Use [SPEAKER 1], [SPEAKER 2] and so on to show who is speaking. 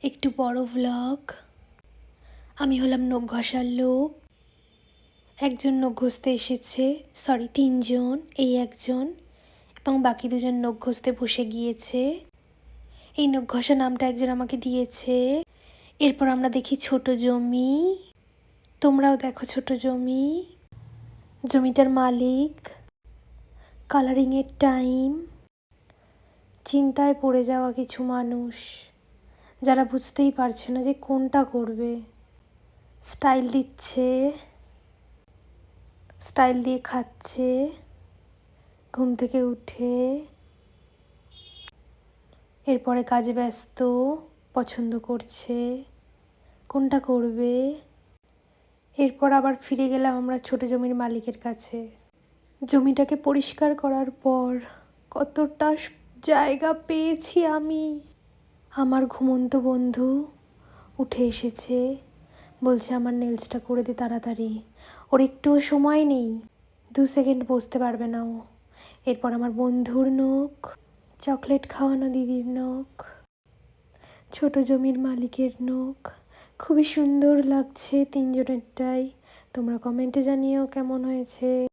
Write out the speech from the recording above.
[SPEAKER 1] একটু বড় ভ্লগ। আমি হলাম নখ ঘষার লোক। একজন নখ ঘষতে এসেছে, সরি 3 জন, এই একজন এবং বাকি 2 জন নখ ঘষতে বসে গিয়েছে। এই নখ ঘষা নামটা একজন আমাকে দিয়েছে। এরপর আমরা দেখি ছোট জমি। তোমরাও দেখো ছোট জমি। জমিটার মালিক, কালারিংয়ের টাইম, চিন্তায় পড়ে যাওয়া কিছু মানুষ যারা বুঝতেই পারছে না যে কোনটা করবে। স্টাইল দিচ্ছে, স্টাইল দিয়ে খাচ্ছে ঘুম থেকে উঠে। এরপরে কাজে ব্যস্ত, পছন্দ করছে কোনটা করবে। এরপর আবার ফিরে গেলাম আমরা ছোট জমির মালিকের কাছে। জমিটাকে পরিষ্কার করার পর কতটা জায়গা পেয়েছি আমি। আমার ঘুমন্ত বন্ধু উঠে এসেছে, বলছে আমার নেলসটা করে দে তাড়াতাড়ি। ওর একটুও সময় নেই, 2 সেকেন্ড বসতে পারবে না ও। এরপর আমার বন্ধুর নখ, চকলেট খাওয়ানো দিদির নখ, ছোট জমির মালিকের নখ। খুবই সুন্দর লাগছে 3 জনেরটাই। তোমরা কমেন্টে জানিও কেমন হয়েছে।